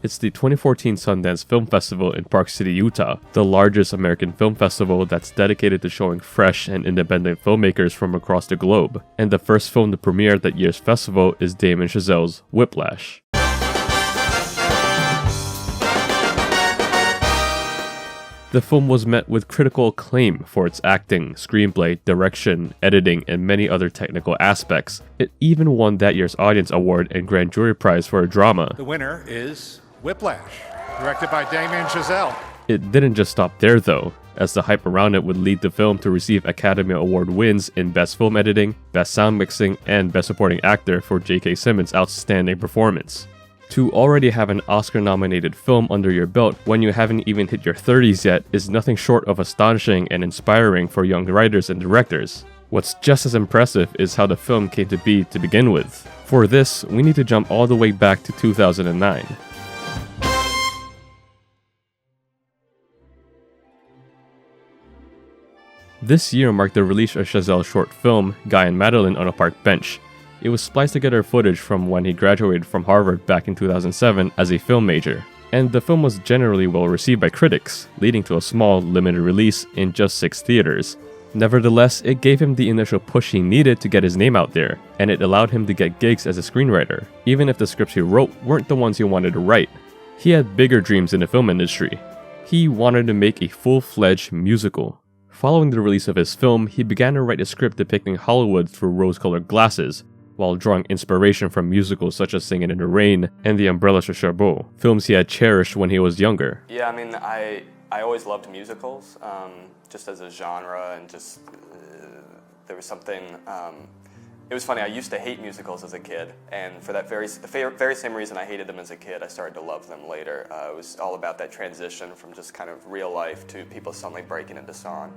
It's the 2014 Sundance Film Festival in Park City, Utah, the largest American film festival that's dedicated to showing fresh and independent filmmakers from across the globe. And the first film to premiere at that year's festival is Damien Chazelle's Whiplash. The film was met with critical acclaim for its acting, screenplay, direction, editing, and many other technical aspects. It even won that year's Audience Award and Grand Jury Prize for a drama. The winner is Whiplash, directed by Damien Chazelle. It didn't just stop there though, as the hype around it would lead the film to receive Academy Award wins in Best Film Editing, Best Sound Mixing, and Best Supporting Actor for J.K. Simmons' outstanding performance. To already have an Oscar-nominated film under your belt when you haven't even hit your 30s yet is nothing short of astonishing and inspiring for young writers and directors. What's just as impressive is how the film came to be to begin with. For this, we need to jump all the way back to 2009. This year marked the release of Chazelle's short film, Guy and Madeline on a Park Bench. It was spliced together footage from when he graduated from Harvard back in 2007 as a film major, and the film was generally well received by critics, leading to a small, limited release in just 6 theaters. Nevertheless, it gave him the initial push he needed to get his name out there, and it allowed him to get gigs as a screenwriter, even if the scripts he wrote weren't the ones he wanted to write. He had bigger dreams in the film industry. He wanted to make a full-fledged musical. Following the release of his film, he began to write a script depicting Hollywood through rose-colored glasses, while drawing inspiration from musicals such as Singin' in the Rain and The Umbrellas of Cherbourg, films he had cherished when he was younger. Yeah, I mean, I always loved musicals, just as a genre, and just there was something. It was funny. I used to hate musicals as a kid, and for that very same reason I hated them as a kid, I started to love them later. It was all about that transition from just kind of real life to people suddenly breaking into song,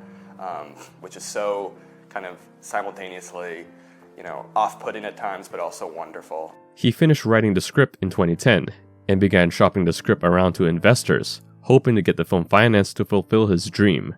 which is so kind of simultaneously, off-putting at times, but also wonderful. He finished writing the script in 2010 and began shopping the script around to investors, hoping to get the film financed to fulfill his dream.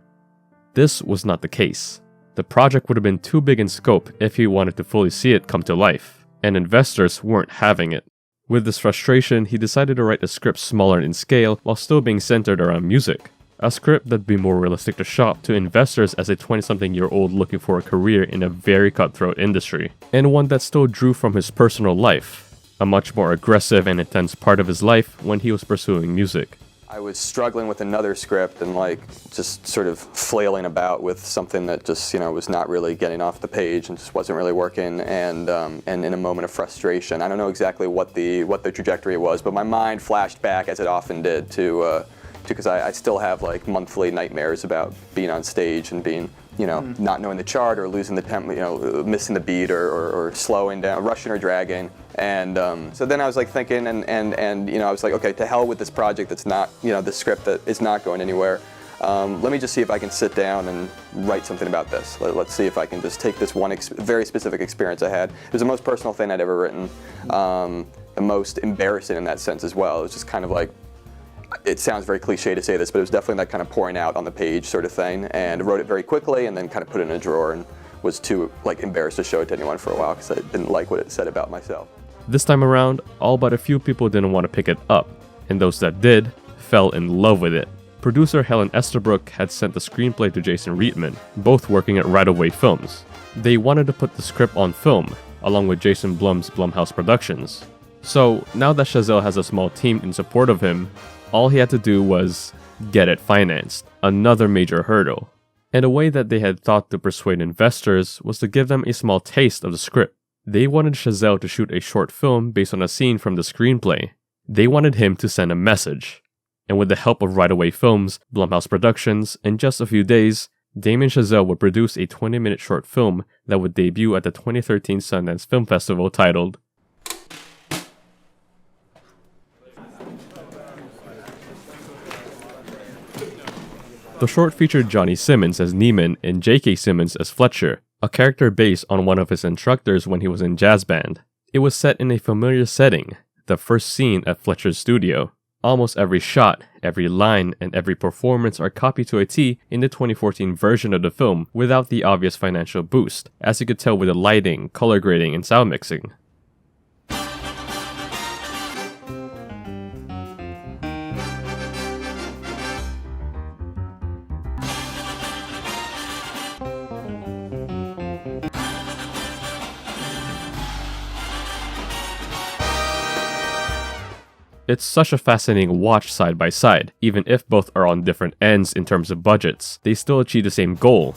This was not the case. The project would have been too big in scope if he wanted to fully see it come to life, and investors weren't having it. With this frustration, he decided to write a script smaller in scale while still being centered around music. A script that'd be more realistic to shop to investors as a 20-something-year-old looking for a career in a very cutthroat industry, and one that still drew from his personal life, a much more aggressive and intense part of his life when he was pursuing music. I was struggling with another script and just sort of flailing about with something that just was not really getting off the page and just wasn't really working, and in a moment of frustration, I don't know exactly what the trajectory was, but my mind flashed back, as it often did, because I still have monthly nightmares about being on stage and being, not knowing the chart or losing the tempo, missing the beat or slowing down, rushing or dragging. And so then I was thinking, and I was like, okay, to hell with this project that's not, this script that is not going anywhere. Let me just see if I can sit down and write something about this. Let's see if I can just take this one very specific experience I had. It was the most personal thing I'd ever written, the most embarrassing in that sense as well. It was just kind of it sounds very cliche to say this, but it was definitely that kind of pouring out on the page sort of thing, and I wrote it very quickly and then kind of put it in a drawer and was too embarrassed to show it to anyone for a while because I didn't like what it said about myself. This time around, all but a few people didn't want to pick it up, and those that did fell in love with it. Producer Helen Estabrook had sent the screenplay to Jason Reitman, both working at Right Away Films. They wanted to put the script on film, along with Jason Blum's Blumhouse Productions. So now that Chazelle has a small team in support of him, all he had to do was get it financed, another major hurdle. And a way that they had thought to persuade investors was to give them a small taste of the script. They wanted Chazelle to shoot a short film based on a scene from the screenplay. They wanted him to send a message. And with the help of Right Away Films, Blumhouse Productions, in just a few days, Damien Chazelle would produce a 20-minute short film that would debut at the 2013 Sundance Film Festival titled The short featured Johnny Simmons as Neiman and J.K. Simmons as Fletcher, a character based on one of his instructors when he was in jazz band. It was set in a familiar setting, the first scene at Fletcher's studio. Almost every shot, every line, and every performance are copied to a T in the 2014 version of the film without the obvious financial boost, as you could tell with the lighting, color grading, and sound mixing. It's such a fascinating watch side by side. Even if both are on different ends in terms of budgets, they still achieve the same goal.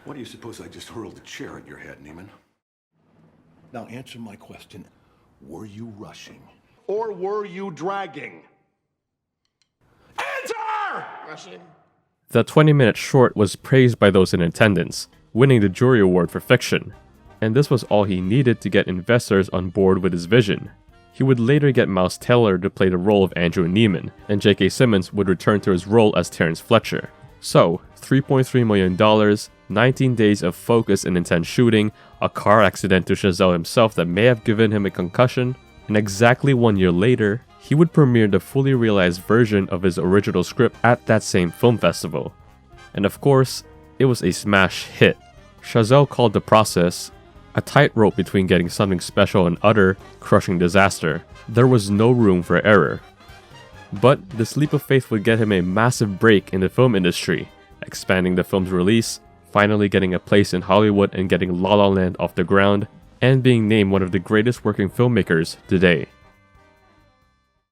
What do you suppose I just hurled a chair at your head, Neiman? Now answer my question. Were you rushing? Or were you dragging? Answer! Russian. The 20-minute short was praised by those in attendance, winning the jury award for fiction. And this was all he needed to get investors on board with his vision. He would later get Miles Teller to play the role of Andrew Neiman, and J.K. Simmons would return to his role as Terrence Fletcher. So, $3.3 million, 19 days of focused and intense shooting, a car accident to Chazelle himself that may have given him a concussion, and exactly 1 year later, he would premiere the fully realized version of his original script at that same film festival. And of course, it was a smash hit. Chazelle called the process a tightrope between getting something special and utter, crushing disaster. There was no room for error. But this leap of faith would get him a massive break in the film industry, expanding the film's release, finally getting a place in Hollywood and getting La La Land off the ground, and being named one of the greatest working filmmakers today.